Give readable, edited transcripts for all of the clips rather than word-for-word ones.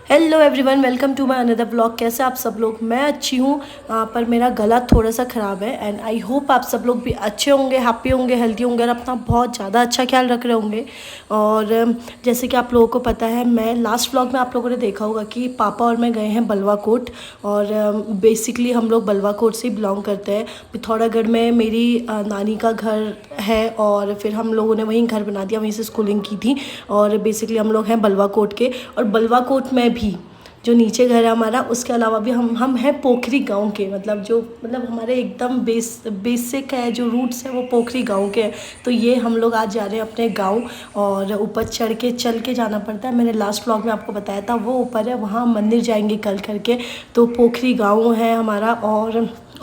Hello everyone, welcome to my another blog. कैसे आप सब लोग? मैं अच्छी हूँ, पर मेरा गला थोड़ा सा ख़राब है। एंड आई होप आप सब लोग भी अच्छे होंगे, हैप्पी होंगे, हेल्दी होंगे और अपना बहुत ज़्यादा अच्छा ख्याल रख रहे होंगे। और जैसे कि आप लोगों को पता है, मैं लास्ट व्लॉग में आप लोगों ने देखा होगा कि पापा और मैं गए हैं बलवा कोट। और बेसिकली हम लोग बलवा कोट से बिलोंग करते हैं। पिथौरागढ़ में मेरी नानी का घर है और फिर हम लोगों ने वहीं घर बना दिया, वहीं से स्कूलिंग की थी। और बेसिकली हम लोग हैं बलवा कोट के। और बलवा कोट में भी जो नीचे घर है हमारा, उसके अलावा भी हम हैं पोखरी गांव के। मतलब हमारे एकदम बेसिक है, जो रूट्स है वो पोखरी गांव के हैं। तो ये हम लोग आज जा रहे हैं अपने गांव, और ऊपर चल के जाना पड़ता है। मैंने लास्ट व्लॉग में आपको बताया था, वो ऊपर है, वहाँ मंदिर जाएंगे कल करके। तो पोखरी गांव है हमारा।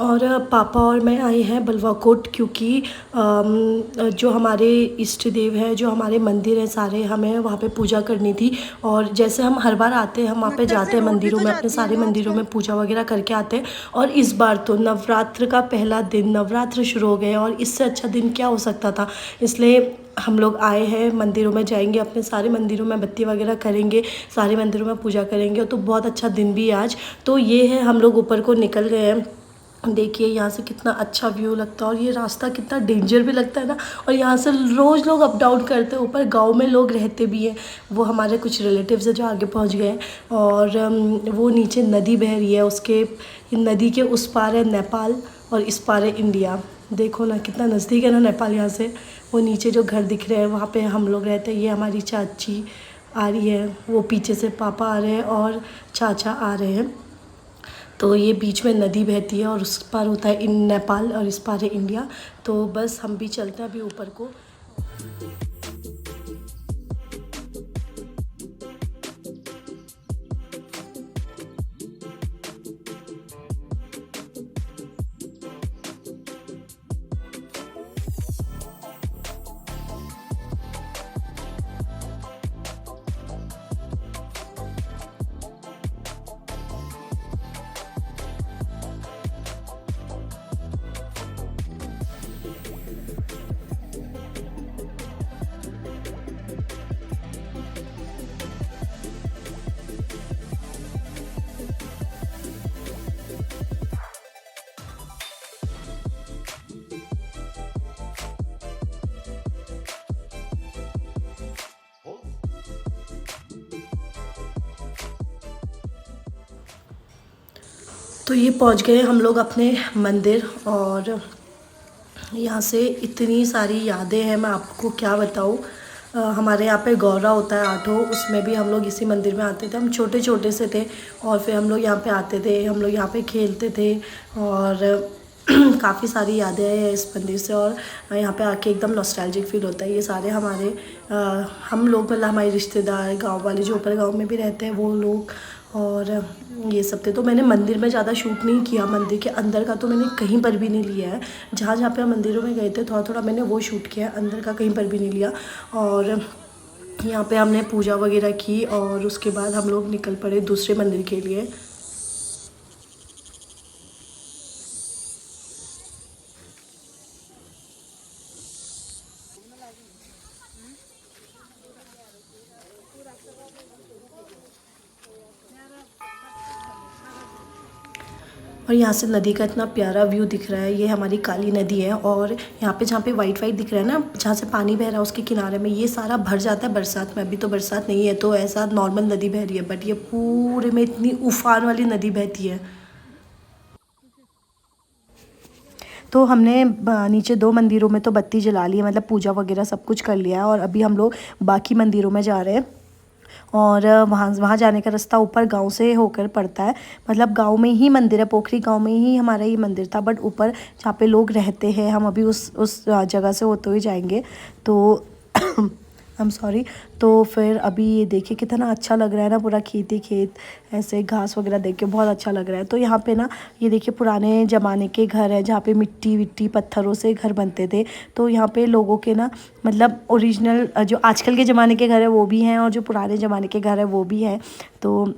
और पापा और मैं आए हैं बलवा कोट, क्योंकि जो हमारे इष्ट देव हैं, जो हमारे मंदिर हैं सारे, हमें वहाँ पे पूजा करनी थी। और जैसे हम हर बार आते हैं, हम वहाँ पे जाते हैं मंदिरों में, अपने सारे मंदिरों में पूजा वगैरह करके आते हैं। और इस बार तो नवरात्र का पहला दिन, नवरात्र शुरू हो गए और इससे अच्छा दिन क्या हो सकता था। इसलिए हम लोग आए हैं, मंदिरों में जाएंगे, अपने सारे मंदिरों में बत्ती वगैरह करेंगे, सारे मंदिरों में पूजा करेंगे। तो बहुत अच्छा दिन भी आज। तो ये है, हम लोग ऊपर को निकल गए हैं। देखिए यहाँ से कितना अच्छा व्यू लगता है, और ये रास्ता कितना डेंजर भी लगता है ना। और यहाँ से रोज़ लोग अप डाउन करते हैं। ऊपर गांव में लोग रहते भी हैं, वो हमारे कुछ रिलेटिव्स हैं जो आगे पहुँच गए हैं। और वो नीचे नदी बह रही है, उसके नदी के उस पार है नेपाल और इस पार है इंडिया। देखो ना कितना नज़दीक है ना नेपाल यहाँ से। वो नीचे जो घर दिख रहे हैं वहाँ पे हम लोग रहते हैं। ये हमारी चाची आ रही है, वो पीछे से पापा आ रहे हैं और चाचा आ रहे हैं। तो ये बीच में नदी बहती है और उस पार होता है इन नेपाल और इस पार है इंडिया। तो बस हम भी चलते हैं अभी ऊपर को। तो ये पहुंच गए हम लोग अपने मंदिर। और यहाँ से इतनी सारी यादें हैं, मैं आपको क्या बताऊँ। हमारे यहाँ पे गौरा होता है आठों, उसमें भी हम लोग इसी मंदिर में आते थे। हम छोटे छोटे से थे और फिर हम लोग यहाँ पे आते थे, हम लोग यहाँ पे खेलते थे। और काफ़ी सारी यादें हैं इस मंदिर से। और यहाँ पे आके एकदम नॉस्टैल्जिक फील होता है। ये सारे हमारे हम लोग, मतलब हमारे रिश्तेदार, गांव वाले जो ऊपर गांव में भी रहते हैं वो लोग, और ये सब थे। तो मैंने मंदिर में ज़्यादा शूट नहीं किया, मंदिर के अंदर का तो मैंने कहीं पर भी नहीं लिया है। जहाँ जहाँ पे हम मंदिरों में गए थे थोड़ा थोड़ा मैंने वो शूट किया है, अंदर का कहीं पर भी नहीं लिया। और यहाँ पे हमने पूजा वगैरह की और उसके बाद हम लोग निकल पड़े दूसरे मंदिर के लिए। और यहाँ से नदी का इतना प्यारा व्यू दिख रहा है। ये हमारी काली नदी है, और यहाँ पे जहाँ पे वाइट वाइट दिख रहा है ना, जहाँ से पानी बह रहा है उसके किनारे में, ये सारा भर जाता है बरसात में। अभी तो बरसात नहीं है तो ऐसा नॉर्मल नदी बह रही है, बट ये पूरे में इतनी उफान वाली नदी बहती है। तो हमने नीचे दो मंदिरों में तो बत्ती जला ली है, मतलब पूजा वगैरह सब कुछ कर लिया है। और अभी हम लोग बाकी मंदिरों में जा रहे हैं। और वहाँ वहाँ जाने का रास्ता ऊपर गांव से होकर पड़ता है। मतलब गांव में ही मंदिर है, पोखरी गांव में ही हमारा ये मंदिर था। बट ऊपर जहाँ पे लोग रहते हैं, हम अभी उस जगह से होते हुए जाएंगे। तो आई एम सॉरी। तो फिर अभी ये देखिए कितना अच्छा लग रहा है ना, पूरा खेती खेत, ऐसे घास वगैरह देख के बहुत अच्छा लग रहा है। तो यहाँ पे ना ये देखिए पुराने ज़माने के घर हैं, जहाँ पे मिट्टी विट्टी पत्थरों से घर बनते थे। तो यहाँ पे लोगों के ना, मतलब ओरिजिनल जो आजकल के ज़माने के घर है वो भी हैं, और जो पुराने ज़माने के घर है वो भी हैं। तो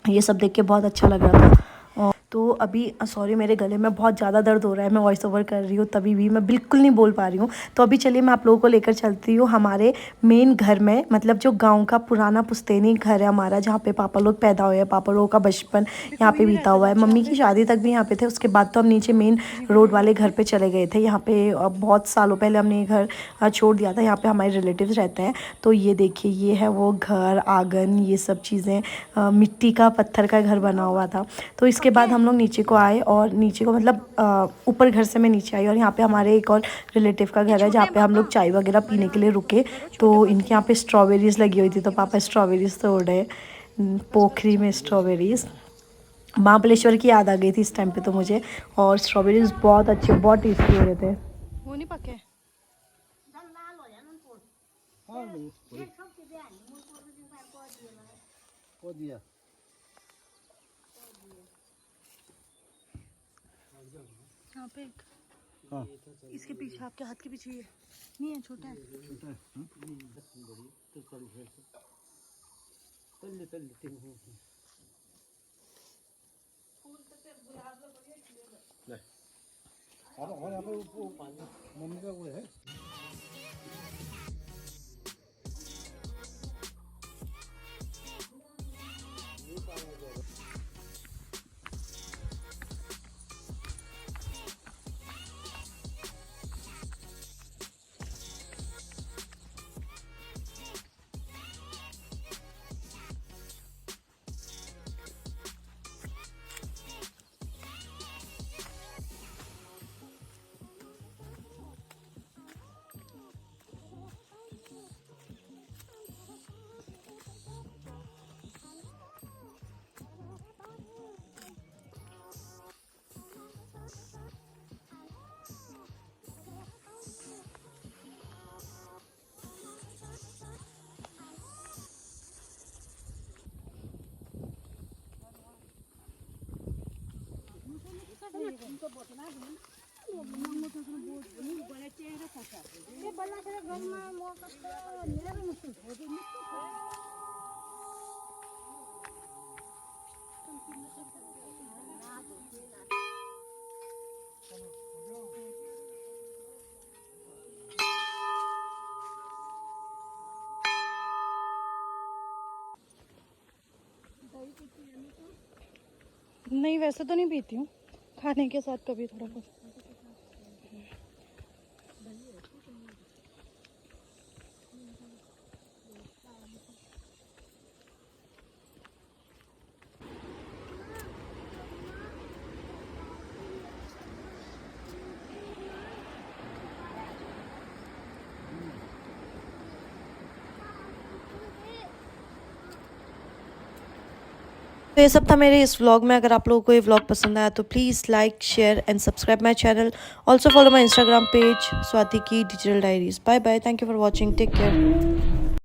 ये सब देख के बहुत अच्छा लग रहा था। तो अभी सॉरी मेरे गले में बहुत ज़्यादा दर्द हो रहा है, मैं वॉइस ओवर कर रही हूँ तभी भी मैं बिल्कुल नहीं बोल पा रही हूँ। तो अभी चलिए मैं आप लोगों को लेकर चलती हूँ हमारे मेन घर में, मतलब जो गांव का पुराना पुश्तैनी घर है हमारा, जहाँ पे पापा लोग पैदा हुए हैं, पापा लोगों का बचपन यहाँ पे बीता हुआ है, मम्मी की शादी तक भी यहाँ पे थे। उसके बाद तो हम नीचे मेन रोड वाले घर पे चले गए थे। यहाँ पे बहुत सालों पहले हमने ये घर छोड़ दिया था। यहाँ पे हमारे रिलेटिव्स रहते हैं। तो ये देखिए, ये है वो घर, आंगन, ये सब चीज़ें, मिट्टी का पत्थर का घर बना हुआ था। तो इसके बाद हम लोग नीचे को आए, और नीचे को मतलब ऊपर घर से मैं नीचे आई, और यहाँ पे हमारे एक और रिलेटिव का घर है जहाँ पे हम लोग चाय वगैरह पीने के लिए रुके। तो इनके यहाँ पे स्ट्रॉबेरीज़ लगी हुई थी, तो पापा स्ट्रॉबेरीज़ तोड़ रहे, पोखरी में स्ट्रॉबेरीज़। महाबलेश्वर की याद आ गई थी इस टाइम पे तो मुझे, और स्ट्रॉबेरीज़ बहुत अच्छे, बहुत टेस्टी हो रहे थे। वो नहीं पके यहाँ पे हाँ। इसके पीछे, आपके हाथ के पीछे ये नहीं है, छोटा है, छोटा है। मम्मी का वो है। नहीं, वैसे तो नहीं पीती हूँ, खाने के साथ कभी थोड़ा कुछ। तो ये सब था मेरे इस व्लॉग में। अगर आप लोगों को ये व्लॉग पसंद आया तो please like, share and subscribe my channel. Also follow my Instagram page Swati की digital diaries. Bye bye, thank you for watching, take care.